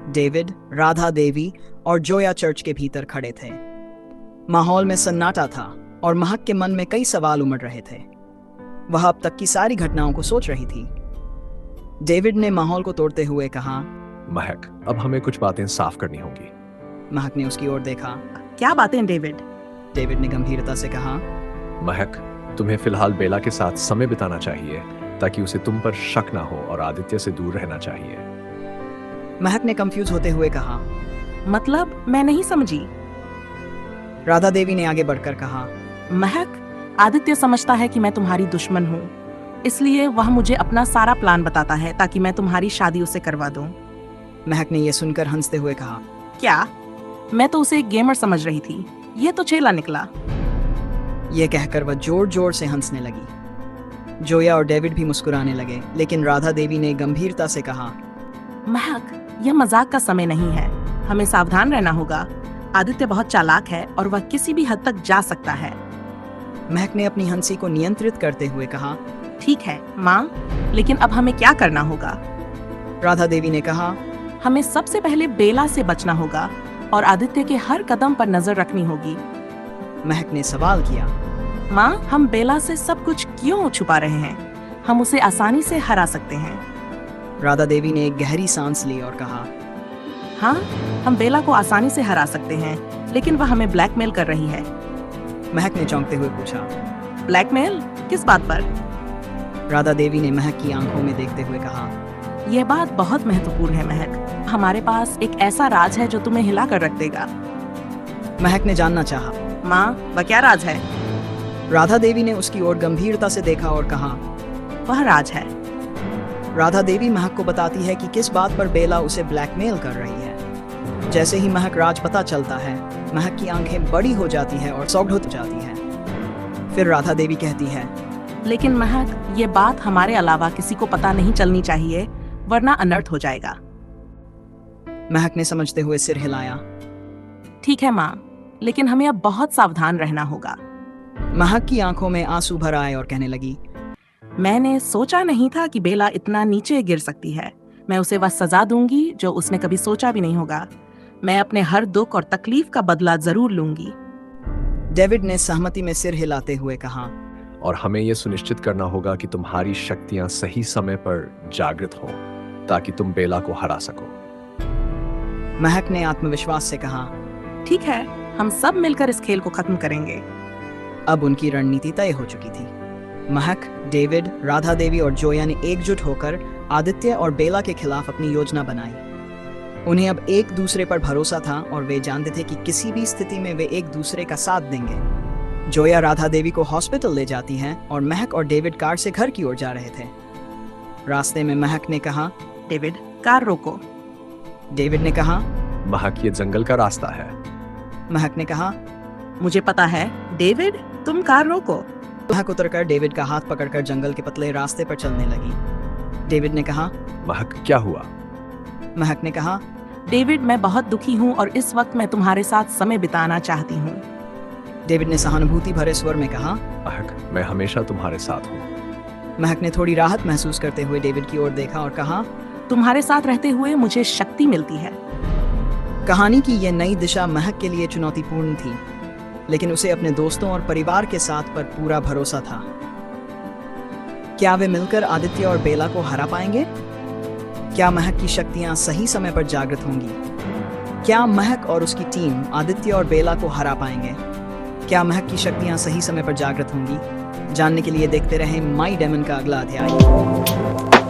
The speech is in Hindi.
डेविड, राधा देवी और जोया चर्च के भीतर खड़े थे। माहौल में सन्नाटा था और महक के मन में कई सवाल उमड़ रहे थे। वह अब तक की सारी घटनाओं को सोच रही थी। डेविड ने माहौल को तोड़ते हुए कहा, महक, अब हमें कुछ बातें साफ करनी होंगी। महक ने उसकी ओर देखा। क्या बातें डेविड? डेविड ने गंभीरता से कहा, महक, तुम्हें फिलहाल बेला के साथ समय बिताना चाहिए ताकि उसे तुम पर शक ना हो और आदित्य से दूर रहना चाहिए। महक ने कंफ्यूज होते हुए कहा। मतलब मैं नहीं समझी। राधा देवी ने आगे बढ़कर कहा, महक, आदित्य समझता है कि मैं तुम्हारी दुश्मन हूँ, इसलिए वह मुझे अपना सारा प्लान बताता है ताकि मैं तुम्हारी शादी उसे करवा दूं। महक ने यह सुनकर हंसते हुए कहा, क्या? मैं तो उसे एक गेमर समझ रही थी, ये तो चेला निकला। यह कहकर वह जोर जोर से हंसने लगी। जोया और डेविड भी मुस्कुराने लगे, लेकिन राधा देवी ने गंभीरता से कहा, महक, यह मजाक का समय नहीं है, हमें सावधान रहना होगा। आदित्य बहुत चालाक है और वह किसी भी हद तक जा सकता है। महक ने अपनी हंसी को नियंत्रित करते हुए कहा, ठीक है माँ, लेकिन अब हमें क्या करना होगा? राधा देवी ने कहा, हमें सबसे पहले बेला से बचना होगा और आदित्य के हर कदम पर नजर रखनी होगी। महक ने सवाल किया, माँ, हम बेला से सब कुछ क्यों छुपा रहे हैं? हम उसे आसानी से हरा सकते हैं। राधा देवी ने एक गहरी सांस ली और कहा, हाँ, हम बेला को आसानी से हरा सकते हैं, लेकिन वह हमें ब्लैकमेल कर रही है। महक ने चौंकते हुए पूछा, ब्लैकमेल? किस बात पर? राधा देवी ने महक की आंखों में देखते हुए कहा, यह बात बहुत महत्वपूर्ण है महक। हमारे पास एक ऐसा राज है जो तुम्हें हिला कर रख देगा। महक ने जानना चाहा। माँ, वह क्या राज है? राधा देवी ने उसकी ओर गंभीरता से देखा और कहा, वह राज है। राधा देवी महक को बताती है कि किस बात पर बेला उसे ब्लैकमेल कर रही है। जैसे ही महक राज पता चलता है, महक की आंखें बड़ी हो जाती है और सौगध हो जाती है। फिर राधा देवी कहती है, लेकिन महक, ये बात हमारे अलावा किसी को पता नहीं चलनी चाहिए, वरना अनर्थ हो जाएगा। महक ने समझते हुए सिर हिलाया। ठीक है माँ, लेकिन हमें अब बहुत सावधान रहना होगा। महक की आंखों में आंसू भर आए और कहने लगी, मैंने सोचा नहीं था कि बेला इतना नीचे गिर सकती है। मैं उसे वह सजा दूंगी जो उसने कभी सोचा भी नहीं होगा। मैं अपने हर दुख और तकलीफ का बदला जरूर लूंगी। डेविड ने सहमति में सिर हिलाते हुए कहा, और हमें यह सुनिश्चित करना होगा कि तुम्हारी शक्तियां सही समय पर जागृत हो ताकि तुम बेला को हरा सको। महक ने आत्मविश्वास से कहा, ठीक है, हम सब मिलकर इस खेल को खत्म करेंगे। अब उनकी रणनीति तय हो चुकी थी। महक, डेविड, राधा देवी और जोया ने एकजुट होकर आदित्य और बेला के खिलाफ अपनी योजना बनाई। उन्हें अब एक दूसरे पर भरोसा था और वे जानते थे कि किसी भी स्थिति में वे एक दूसरे का साथ देंगे। जोया राधा देवी को हॉस्पिटल ले जाती हैं और महक और डेविड कार से घर की ओर जा रहे थे। रास्ते में महक ने कहा, डेविड, कार रोको। डेविड ने कहा, महक, ये जंगल का रास्ता है। महक ने कहा, मुझे पता है। डेविड, तुम कार रोको। महक उतरकर डेविड का हाथ पकड़कर जंगल के पतले रास्ते पर चलने लगी। डेविड ने कहा, महक, क्या हुआ? महक ने कहा, डेविड, मैं बहुत दुखी हूँ और इस वक्त मैं तुम्हारे साथ समय बिताना चाहती हूँ। डेविड ने सहानुभूति भरे स्वर में कहा, महक, मैं हमेशा तुम्हारे साथ हूँ। महक ने थोड़ी राहत महसूस करते हुए डेविड की ओर देखा और कहा, तुम्हारे साथ रहते हुए मुझे शक्ति मिलती है। कहानी की यह नई दिशा महक के लिए चुनौतीपूर्ण थी, लेकिन उसे अपने दोस्तों और परिवार के साथ पर पूरा भरोसा था। क्या वे मिलकर आदित्य और बेला को हरा पाएंगे? क्या महक की शक्तियां सही समय पर जागृत होंगी? क्या महक और उसकी टीम आदित्य और बेला को हरा पाएंगे? क्या महक की शक्तियां सही समय पर जागृत होंगी? जानने के लिए देखते रहें माई डेमन का अगला अध्याय।